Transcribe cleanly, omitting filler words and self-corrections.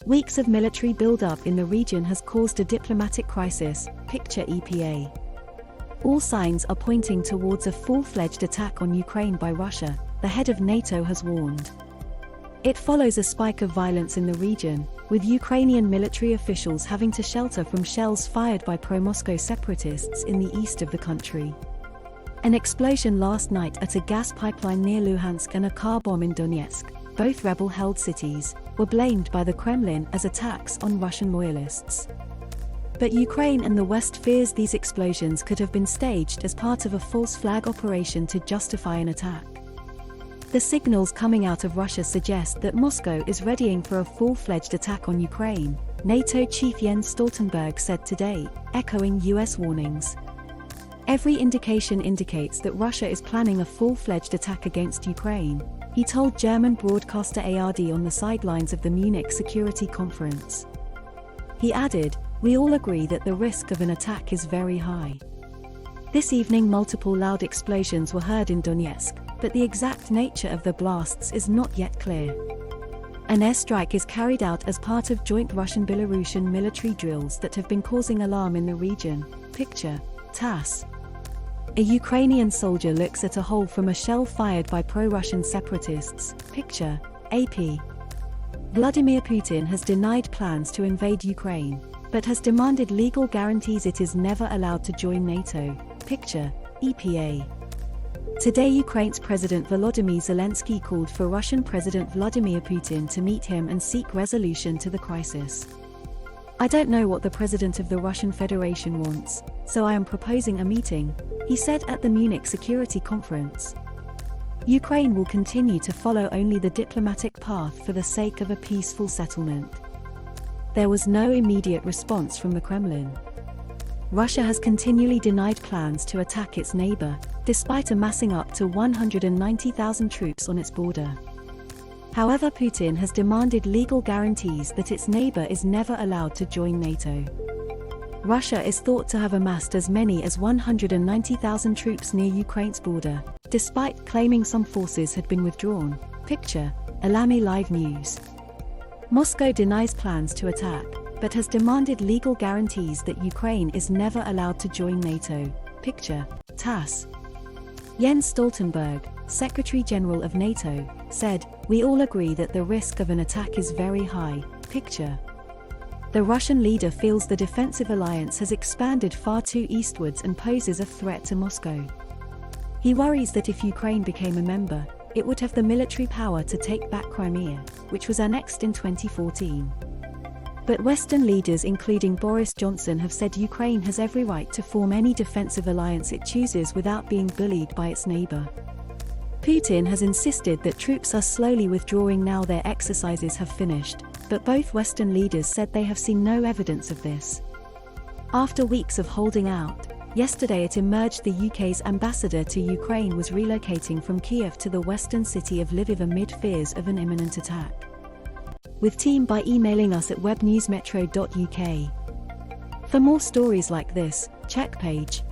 Weeks of military buildup in the region has caused a diplomatic crisis, picture EPA. All signs are pointing towards a full-fledged attack on Ukraine by Russia, the head of Nato has warned. It follows a spike of violence in the region, with Ukrainian military officials having to shelter from shells fired by pro-Moscow separatists in the east of the country. An explosion last night at a gas pipeline near Luhansk and a car bomb in Donetsk, both rebel-held cities, were blamed by the Kremlin as attacks on Russian loyalists. But Ukraine and the West fears these explosions could have been staged as part of a false flag operation to justify an attack. The signals coming out of Russia suggest that Moscow is readying for a full-fledged attack on Ukraine, NATO chief Jens Stoltenberg said today, echoing US warnings. Every indication indicates that Russia is planning a full-fledged attack against Ukraine, he told German broadcaster ARD on the sidelines of the Munich Security Conference. He added, "We all agree that the risk of an attack is very high." This evening multiple loud explosions were heard in Donetsk, but the exact nature of the blasts is not yet clear. An airstrike is carried out as part of joint Russian-Belarusian military drills that have been causing alarm in the region, picture, TASS. A Ukrainian soldier looks at a hole from a shell fired by pro-Russian separatists, picture, AP. Vladimir Putin has denied plans to invade Ukraine, but has demanded legal guarantees it is never allowed to join NATO, picture, EPA. Today Ukraine's President Volodymyr Zelensky called for Russian President Vladimir Putin to meet him and seek resolution to the crisis. "I don't know what the President of the Russian Federation wants, so I am proposing a meeting," he said at the Munich Security Conference. Ukraine will continue to follow only the diplomatic path for the sake of a peaceful settlement. There was no immediate response from the Kremlin. Russia has continually denied plans to attack its neighbor, despite amassing up to 190,000 troops on its border. However, Putin has demanded legal guarantees that its neighbor is never allowed to join NATO. Russia is thought to have amassed as many as 190,000 troops near Ukraine's border, despite claiming some forces had been withdrawn, picture, Alamy Live News. Moscow denies plans to attack, but has demanded legal guarantees that Ukraine is never allowed to join NATO, picture, TASS. Jens Stoltenberg, Secretary General of NATO, said, "We all agree that the risk of an attack is very high, picture." The Russian leader feels the defensive alliance has expanded far too eastwards and poses a threat to Moscow. He worries that if Ukraine became a member, it would have the military power to take back Crimea, which was annexed in 2014. But Western leaders including Boris Johnson have said Ukraine has every right to form any defensive alliance it chooses without being bullied by its neighbor. Putin has insisted that troops are slowly withdrawing now their exercises have finished, but both Western leaders said they have seen no evidence of this. After weeks of holding out, yesterday it emerged the UK's ambassador to Ukraine was relocating from Kiev to the western city of Lviv amid fears of an imminent attack. With team by emailing us at webnewsmetro.uk. For more stories like this, check page.